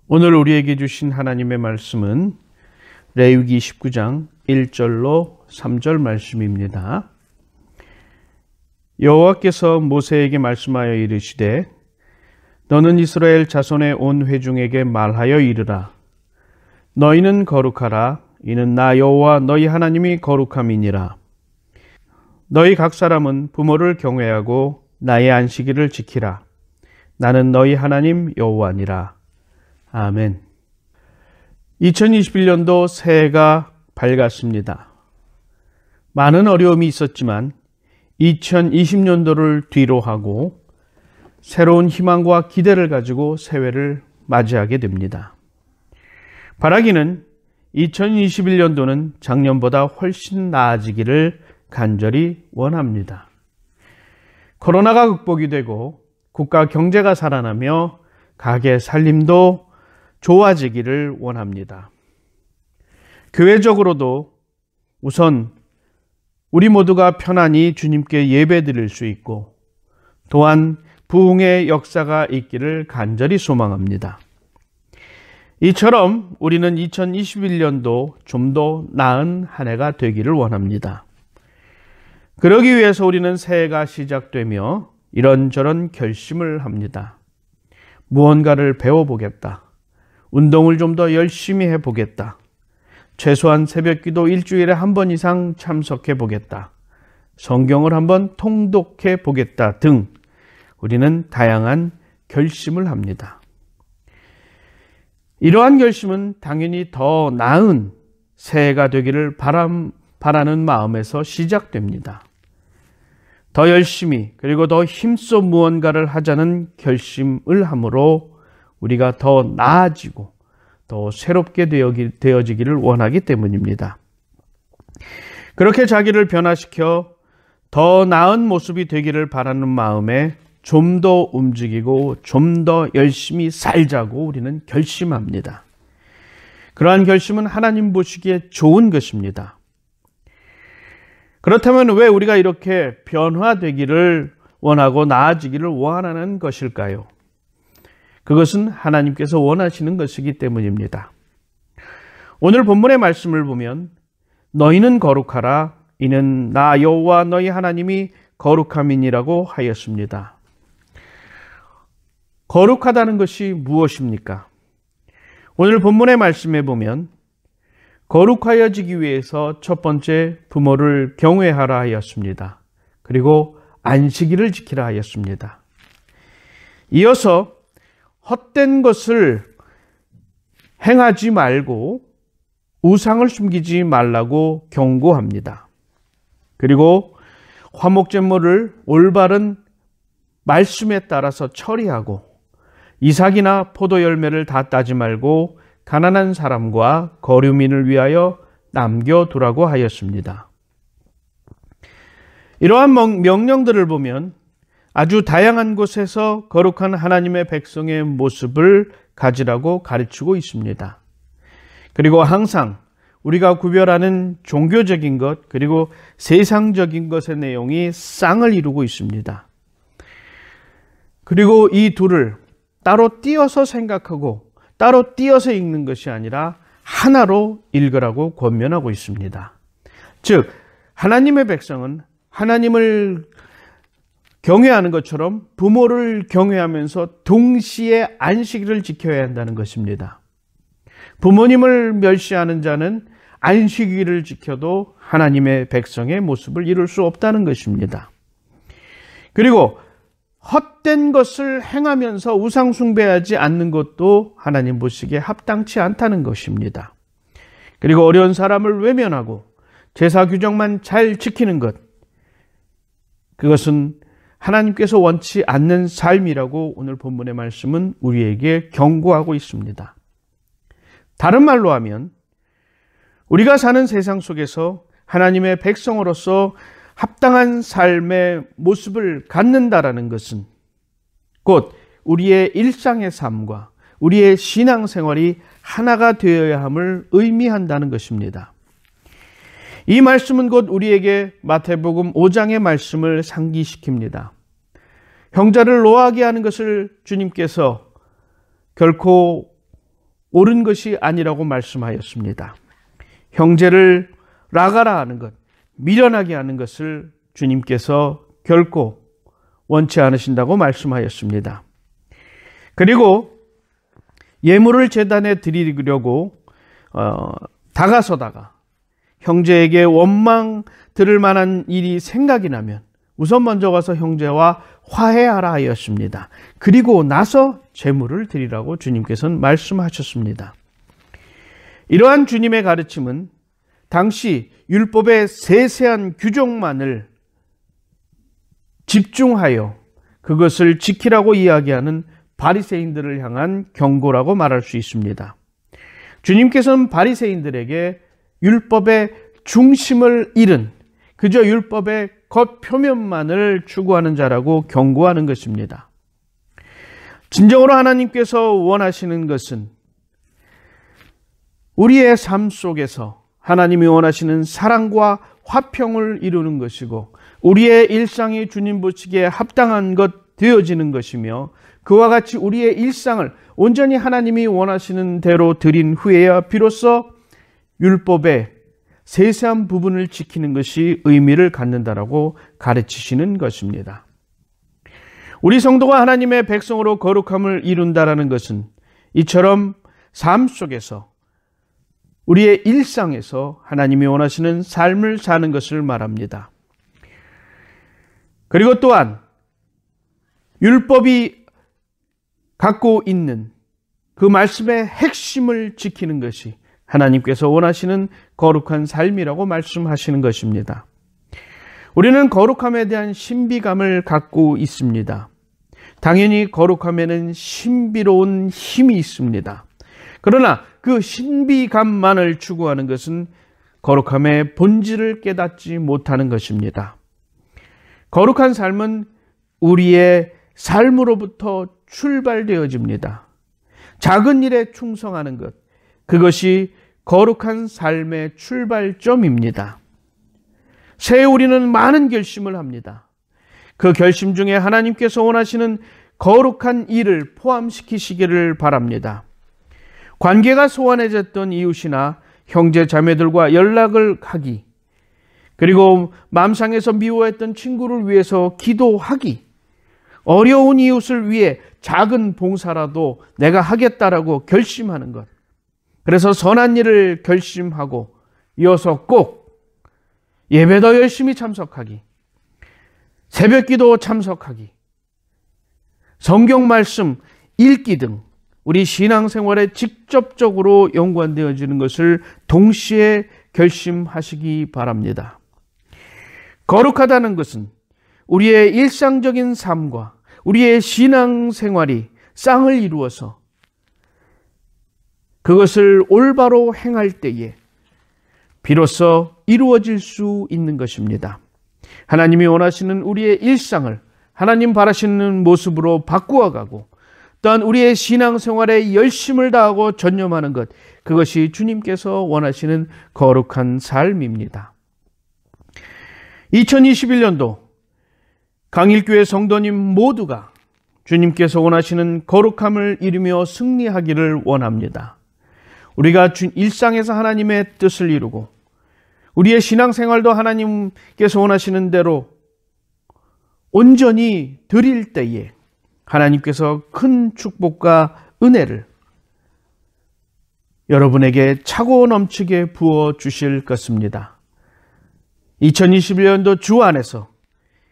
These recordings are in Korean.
오늘 우리에게 주신 하나님의 말씀은 레위기 19장 1절로 3절 말씀입니다. 여호와께서 모세에게 말씀하여 이르시되 너는 이스라엘 자손의 온 회중에게 말하여 이르라. 너희는 거룩하라. 이는 나 여호와 너희 하나님이 거룩함이니라. 너희 각 사람은 부모를 경외하고 나의 안식일을 지키라. 나는 너희 하나님 여호와니라. 아멘. 2021년도 새해가 밝았습니다. 많은 어려움이 있었지만 2020년도를 뒤로 하고 새로운 희망과 기대를 가지고 새해를 맞이하게 됩니다. 바라기는 2021년도는 작년보다 훨씬 나아지기를 간절히 원합니다. 코로나가 극복이 되고 국가 경제가 살아나며 가게 살림도 좋아지기를 원합니다. 교회적으로도 우선 우리 모두가 편안히 주님께 예배드릴 수 있고 또한 부흥의 역사가 있기를 간절히 소망합니다. 이처럼 우리는 2021년도 좀 더 나은 한 해가 되기를 원합니다. 그러기 위해서 우리는 새해가 시작되며 이런저런 결심을 합니다. 무언가를 배워보겠다. 운동을 좀 더 열심히 해보겠다. 최소한 새벽기도 일주일에 한 번 이상 참석해 보겠다. 성경을 한번 통독해 보겠다 등 우리는 다양한 결심을 합니다. 이러한 결심은 당연히 더 나은 새해가 되기를 바라는 마음에서 시작됩니다. 더 열심히 그리고 더 힘써 무언가를 하자는 결심을 함으로 우리가 더 나아지고 더 새롭게 되어지기를 원하기 때문입니다. 그렇게 자기를 변화시켜 더 나은 모습이 되기를 바라는 마음에 좀 더 움직이고 좀 더 열심히 살자고 우리는 결심합니다. 그러한 결심은 하나님 보시기에 좋은 것입니다. 그렇다면 왜 우리가 이렇게 변화되기를 원하고 나아지기를 원하는 것일까요? 그것은 하나님께서 원하시는 것이기 때문입니다. 오늘 본문의 말씀을 보면 너희는 거룩하라. 이는 나 여호와 너희 하나님이 거룩함이니라고 하였습니다. 거룩하다는 것이 무엇입니까? 오늘 본문의 말씀에 보면 거룩하여지기 위해서 첫 번째 부모를 경외하라 하였습니다. 그리고 안식일을 지키라 하였습니다. 이어서 헛된 것을 행하지 말고 우상을 숨기지 말라고 경고합니다. 그리고 화목제물을 올바른 말씀에 따라서 처리하고 이삭이나 포도 열매를 다 따지 말고 가난한 사람과 거류민을 위하여 남겨두라고 하였습니다. 이러한 명령들을 보면 아주 다양한 곳에서 거룩한 하나님의 백성의 모습을 가지라고 가르치고 있습니다. 그리고 항상 우리가 구별하는 종교적인 것 그리고 세상적인 것의 내용이 쌍을 이루고 있습니다. 그리고 이 둘을 따로 띄어서 생각하고 따로 띄어서 읽는 것이 아니라 하나로 읽으라고 권면하고 있습니다. 즉 하나님의 백성은 하나님을 경외하는 것처럼 부모를 경외하면서 동시에 안식일을 지켜야 한다는 것입니다. 부모님을 멸시하는 자는 안식일을 지켜도 하나님의 백성의 모습을 이룰 수 없다는 것입니다. 그리고 헛된 것을 행하면서 우상 숭배하지 않는 것도 하나님 보시기에 합당치 않다는 것입니다. 그리고 어려운 사람을 외면하고 제사 규정만 잘 지키는 것, 그것은 하나님께서 원치 않는 삶이라고 오늘 본문의 말씀은 우리에게 경고하고 있습니다. 다른 말로 하면 우리가 사는 세상 속에서 하나님의 백성으로서 합당한 삶의 모습을 갖는다라는 것은 곧 우리의 일상의 삶과 우리의 신앙생활이 하나가 되어야 함을 의미한다는 것입니다. 이 말씀은 곧 우리에게 마태복음 5장의 말씀을 상기시킵니다. 형제를 노하게 하는 것을 주님께서 결코 옳은 것이 아니라고 말씀하였습니다. 형제를 라가라 하는 것, 미련하게 하는 것을 주님께서 결코 원치 않으신다고 말씀하였습니다. 그리고 예물을 제단에 드리려고 다가서다가 형제에게 원망 들을 만한 일이 생각이 나면 우선 먼저 가서 형제와 화해하라 하였습니다. 그리고 나서 제물을 드리라고 주님께서는 말씀하셨습니다. 이러한 주님의 가르침은 당시 율법의 세세한 규정만을 집중하여 그것을 지키라고 이야기하는 바리새인들을 향한 경고라고 말할 수 있습니다. 주님께서는 바리새인들에게 율법의 중심을 잃은 그저 율법의 겉표면만을 추구하는 자라고 경고하는 것입니다. 진정으로 하나님께서 원하시는 것은 우리의 삶 속에서 하나님이 원하시는 사랑과 화평을 이루는 것이고 우리의 일상이 주님 보시기에 합당한 것 되어지는 것이며 그와 같이 우리의 일상을 온전히 하나님이 원하시는 대로 드린 후에야 비로소 율법의 세세한 부분을 지키는 것이 의미를 갖는다라고 가르치시는 것입니다. 우리 성도가 하나님의 백성으로 거룩함을 이룬다라는 것은 이처럼 삶 속에서 우리의 일상에서 하나님이 원하시는 삶을 사는 것을 말합니다. 그리고 또한 율법이 갖고 있는 그 말씀의 핵심을 지키는 것이 하나님께서 원하시는 거룩한 삶이라고 말씀하시는 것입니다. 우리는 거룩함에 대한 신비감을 갖고 있습니다. 당연히 거룩함에는 신비로운 힘이 있습니다. 그러나 그 신비감만을 추구하는 것은 거룩함의 본질을 깨닫지 못하는 것입니다. 거룩한 삶은 우리의 삶으로부터 출발되어집니다. 작은 일에 충성하는 것, 그것이 거룩한 삶의 출발점입니다. 새해 우리는 많은 결심을 합니다. 그 결심 중에 하나님께서 원하시는 거룩한 일을 포함시키시기를 바랍니다. 관계가 소원해졌던 이웃이나 형제 자매들과 연락을 하기, 그리고 마음상에서 미워했던 친구를 위해서 기도하기, 어려운 이웃을 위해 작은 봉사라도 내가 하겠다라고 결심하는 것, 그래서 선한 일을 결심하고 이어서 꼭 예배도 열심히 참석하기, 새벽기도 참석하기, 성경 말씀 읽기 등 우리 신앙생활에 직접적으로 연관되어지는 것을 동시에 결심하시기 바랍니다. 거룩하다는 것은 우리의 일상적인 삶과 우리의 신앙생활이 쌍을 이루어서 그것을 올바로 행할 때에 비로소 이루어질 수 있는 것입니다. 하나님이 원하시는 우리의 일상을 하나님 바라시는 모습으로 바꾸어가고 또한 우리의 신앙생활에 열심을 다하고 전념하는 것, 그것이 주님께서 원하시는 거룩한 삶입니다. 2021년도 강일교회 성도님 모두가 주님께서 원하시는 거룩함을 이루며 승리하기를 원합니다. 우리가 일상에서 하나님의 뜻을 이루고 우리의 신앙생활도 하나님께서 원하시는 대로 온전히 드릴 때에 하나님께서 큰 축복과 은혜를 여러분에게 차고 넘치게 부어 주실 것입니다. 2021년도 주 안에서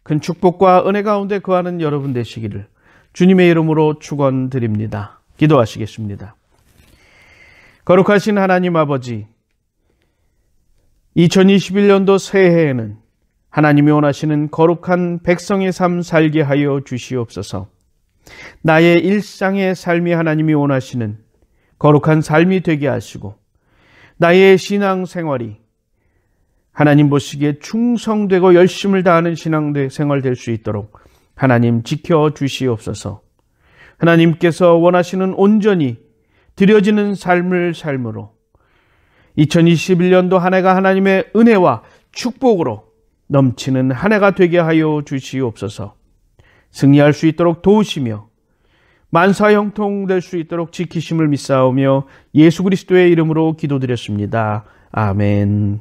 큰 축복과 은혜 가운데 거하는 여러분 되시기를 주님의 이름으로 축원드립니다. 기도하시겠습니다. 거룩하신 하나님 아버지, 2021년도 새해에는 하나님이 원하시는 거룩한 백성의 삶 살게 하여 주시옵소서. 나의 일상의 삶이 하나님이 원하시는 거룩한 삶이 되게 하시고 나의 신앙생활이 하나님 보시기에 충성되고 열심을 다하는 신앙생활 될 수 있도록 하나님 지켜주시옵소서. 하나님께서 원하시는 온전히 드려지는 삶을 삶으로 2021년도 한 해가 하나님의 은혜와 축복으로 넘치는 한 해가 되게 하여 주시옵소서. 승리할 수 있도록 도우시며 만사 형통될 수 있도록 지키심을 믿사오며 예수 그리스도의 이름으로 기도드렸습니다. 아멘.